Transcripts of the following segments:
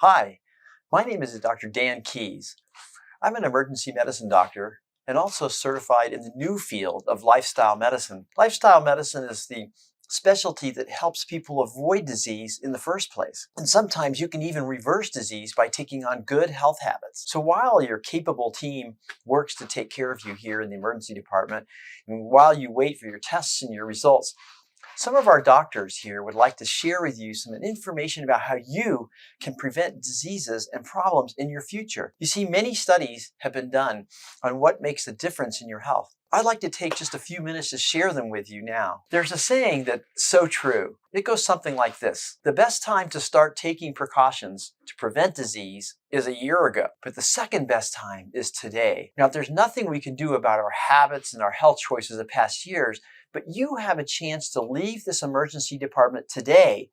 Hi, my name is Dr. Dan Keys. I'm an emergency medicine doctor and also certified in the new field of lifestyle medicine. Lifestyle medicine is the specialty that helps people avoid disease in the first place. And sometimes you can even reverse disease by taking on good health habits. So while your capable team works to take care of you here in the emergency department, and while you wait for your tests and your results, some of our doctors here would like to share with you some information about how you can prevent diseases and problems in your future. You see, many studies have been done on what makes a difference in your health. I'd like to take just a few minutes to share them with you now. There's a saying that's so true. It goes something like this: the best time to start taking precautions to prevent disease is a year ago, but the second best time is today. Now, there's nothing we can do about our habits and our health choices of past years, but you have a chance to leave this emergency department today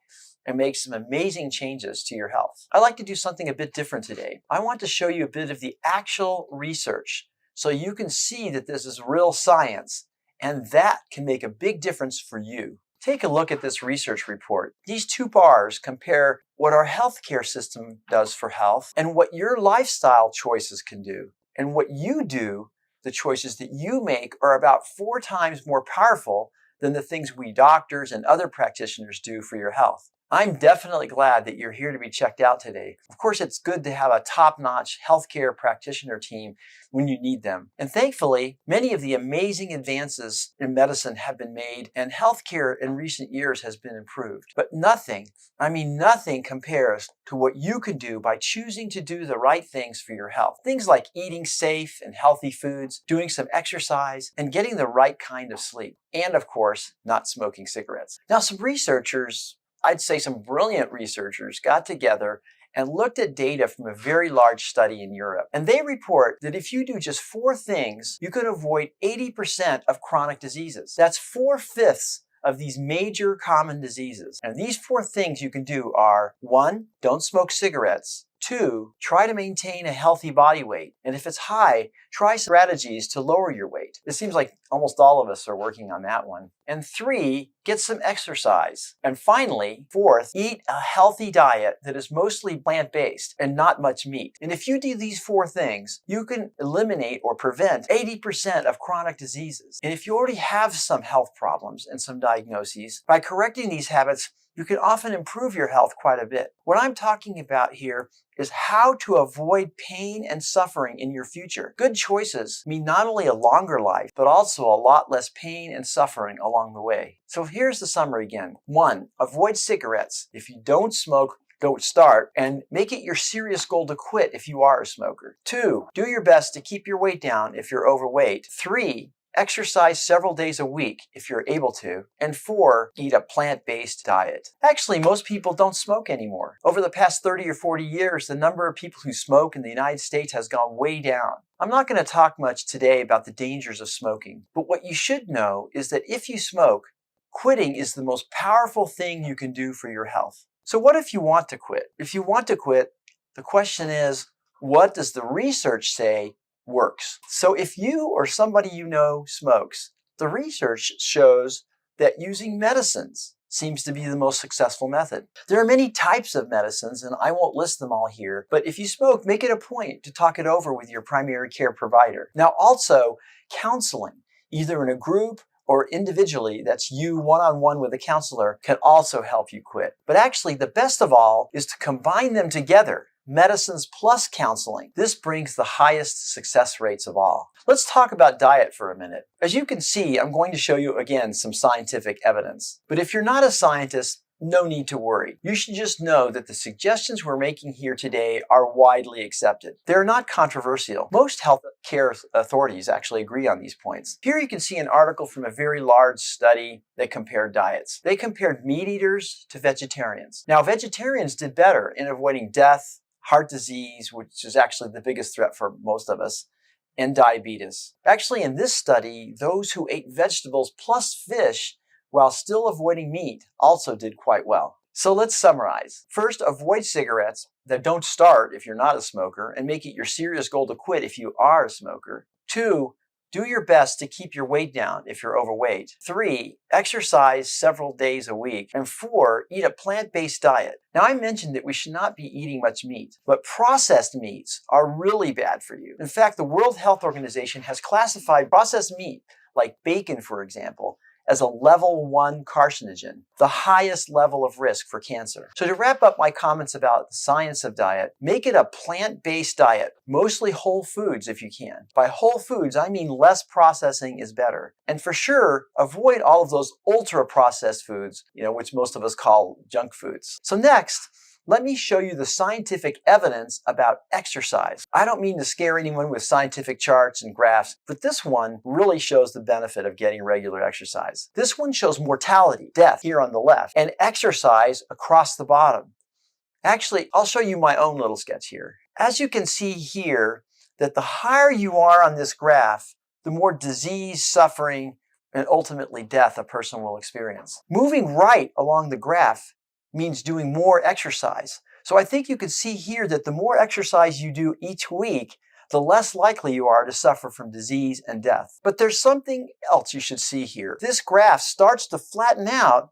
and make some amazing changes to your health. I'd like to do something a bit different today. I want to show you a bit of the actual research so you can see that this is real science, and that can make a big difference for you. Take a look at this research report. These two bars compare what our healthcare system does for health and what your lifestyle choices can do. And what you do, the choices that you make, are about 4 times more powerful than the things we doctors and other practitioners do for your health. I'm definitely glad that you're here to be checked out today. Of course, it's good to have a top-notch healthcare practitioner team when you need them. And thankfully, many of the amazing advances in medicine have been made, and healthcare in recent years has been improved. But nothing, nothing compares to what you can do by choosing to do the right things for your health. Things like eating safe and healthy foods, doing some exercise, and getting the right kind of sleep. And of course, not smoking cigarettes. Now, some researchers, I'd say some brilliant researchers, got together and looked at data from a very large study in Europe. And they report that if you do just 4 things, you can avoid 80% of chronic diseases. That's 4/5 of these major common diseases. And these 4 things you can do are: 1, don't smoke cigarettes. 2, try to maintain a healthy body weight. And if it's high, try strategies to lower your weight. It seems like almost all of us are working on that one. And 3, get some exercise. And finally, 4th, eat a healthy diet that is mostly plant-based and not much meat. And if you do these 4 things, you can eliminate or prevent 80% of chronic diseases. And if you already have some health problems and some diagnoses, by correcting these habits, you can often improve your health quite a bit. What I'm talking about here is how to avoid pain and suffering in your future. Good choices mean not only a longer life, but also a lot less pain and suffering along the way. So here's the summary again. 1, avoid cigarettes. If you don't smoke, don't start, and make it your serious goal to quit if you are a smoker. 2, do your best to keep your weight down if you're overweight. 3, exercise several days a week if you're able to. And 4, eat a plant-based diet. Actually, most people don't smoke anymore. Over the past 30 or 40 years, the number of people who smoke in the United States has gone way down. I'm not going to talk much today about the dangers of smoking, but what you should know is that if you smoke, quitting is the most powerful thing you can do for your health. So what if you want to quit? If you want to quit, the question is, what does the research say works? So if you or somebody you know smokes, the research shows that using medicines seems to be the most successful method. There are many types of medicines, and I won't list them all here, but if you smoke, make it a point to talk it over with your primary care provider. Now, also, counseling, either in a group or individually, that's you one-on-one with a counselor, can also help you quit. But actually, the best of all is to combine them together. Medicines plus counseling. This brings the highest success rates of all. Let's talk about diet for a minute. As you can see, I'm going to show you again some scientific evidence. But if you're not a scientist, no need to worry. You should just know that the suggestions we're making here today are widely accepted. They're not controversial. Most health care authorities actually agree on these points. Here you can see an article from a very large study that compared diets. They compared meat eaters to vegetarians. Now, vegetarians did better in avoiding death, heart disease, which is actually the biggest threat for most of us, and diabetes. Actually, in this study, those who ate vegetables plus fish while still avoiding meat also did quite well. So let's summarize. First, avoid cigarettes. That don't start if you're not a smoker, and make it your serious goal to quit if you are a smoker. 2, Do your best to keep your weight down if you're overweight. 3, exercise several days a week. And 4, eat a plant-based diet. Now, I mentioned that we should not be eating much meat, but processed meats are really bad for you. In fact, the World Health Organization has classified processed meat, like bacon, for example, as a level 1 carcinogen, the highest level of risk for cancer. So to wrap up my comments about the science of diet, make it a plant-based diet, mostly whole foods if you can. By whole foods, I mean less processing is better. And for sure, avoid all of those ultra-processed foods, which most of us call junk foods. So next, let me show you the scientific evidence about exercise. I don't mean to scare anyone with scientific charts and graphs, but this one really shows the benefit of getting regular exercise. This one shows mortality, death, here on the left, and exercise across the bottom. Actually, I'll show you my own little sketch here. As you can see here, that the higher you are on this graph, the more disease, suffering, and ultimately death a person will experience. Moving right along the graph means doing more exercise. So I think you can see here that the more exercise you do each week, the less likely you are to suffer from disease and death. But there's something else you should see here. This graph starts to flatten out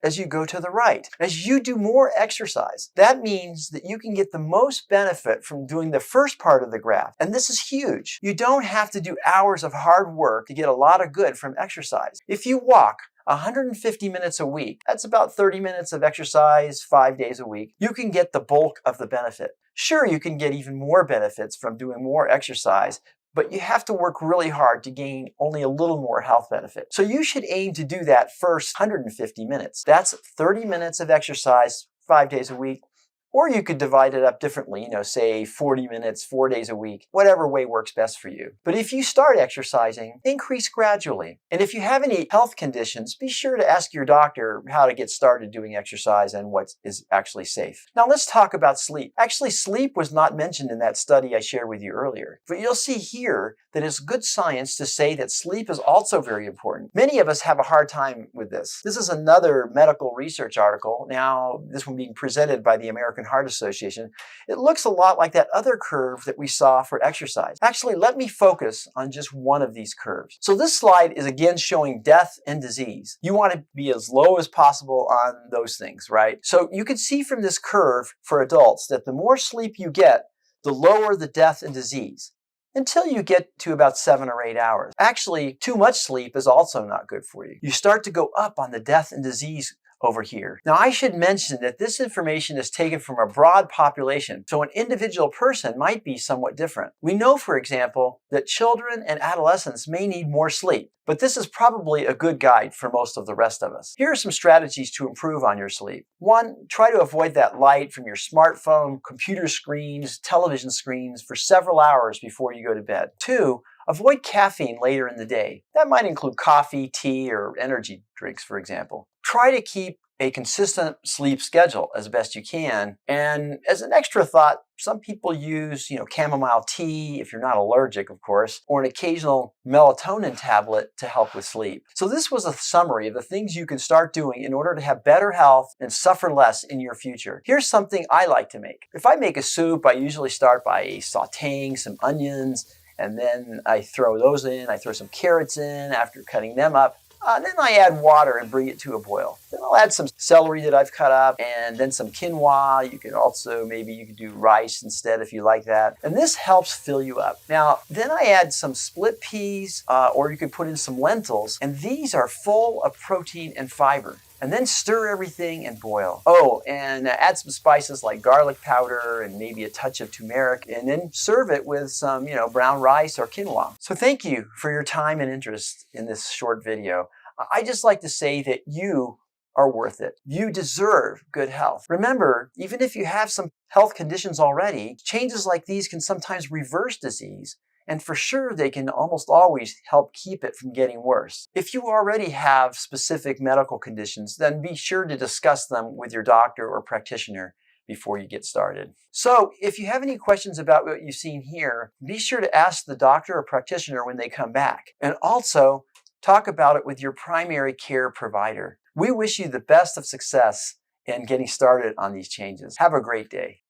as you go to the right. As you do more exercise, that means that you can get the most benefit from doing the first part of the graph. And this is huge. You don't have to do hours of hard work to get a lot of good from exercise. If you walk 150 minutes a week, that's about 30 minutes of exercise 5 days a week, you can get the bulk of the benefit. Sure, you can get even more benefits from doing more exercise, but you have to work really hard to gain only a little more health benefit. So you should aim to do that first 150 minutes. That's 30 minutes of exercise 5 days a week. Or you could divide it up differently, say 40 minutes, 4 days a week, whatever way works best for you. But if you start exercising, increase gradually. And if you have any health conditions, be sure to ask your doctor how to get started doing exercise and what is actually safe. Now let's talk about sleep. Actually, sleep was not mentioned in that study I shared with you earlier. But you'll see here that it's good science to say that sleep is also very important. Many of us have a hard time with this. This is another medical research article. Now, this one being presented by the American Heart Association. It looks a lot like that other curve that we saw for exercise. Actually, let me focus on just one of these curves. So this slide is again showing death and disease. You want to be as low as possible on those things, right? So you can see from this curve for adults that the more sleep you get, the lower the death and disease, until you get to about 7 or 8 hours. Actually, too much sleep is also not good for you. You start to go up on the death and disease over here. Now, I should mention that this information is taken from a broad population, so an individual person might be somewhat different. We know, for example, that children and adolescents may need more sleep, but this is probably a good guide for most of the rest of us. Here are some strategies to improve on your sleep. 1, try to avoid that light from your smartphone, computer screens, television screens for several hours before you go to bed. 2, avoid caffeine later in the day. That might include coffee, tea, or energy drinks, for example. Try to keep a consistent sleep schedule as best you can. And as an extra thought, some people use, chamomile tea, if you're not allergic, of course, or an occasional melatonin tablet to help with sleep. So this was a summary of the things you can start doing in order to have better health and suffer less in your future. Here's something I like to make. If I make a soup, I usually start by sauteing some onions, and then I throw those in. I throw some carrots in after cutting them up. Then I add water and bring it to a boil. Then I'll add some celery that I've cut up and then some quinoa. You can also, maybe you could do rice instead if you like that. And this helps fill you up. Now, then I add some split peas or you could put in some lentils. And these are full of protein and fiber. And then stir everything and boil. Oh, and add some spices like garlic powder and maybe a touch of turmeric, and then serve it with some, brown rice or quinoa. So thank you for your time and interest in this short video. I just like to say that you are worth it. You deserve good health. Remember, even if you have some health conditions already, changes like these can sometimes reverse disease. And for sure, they can almost always help keep it from getting worse. If you already have specific medical conditions, then be sure to discuss them with your doctor or practitioner before you get started. So if you have any questions about what you've seen here, be sure to ask the doctor or practitioner when they come back. And also, talk about it with your primary care provider. We wish you the best of success in getting started on these changes. Have a great day.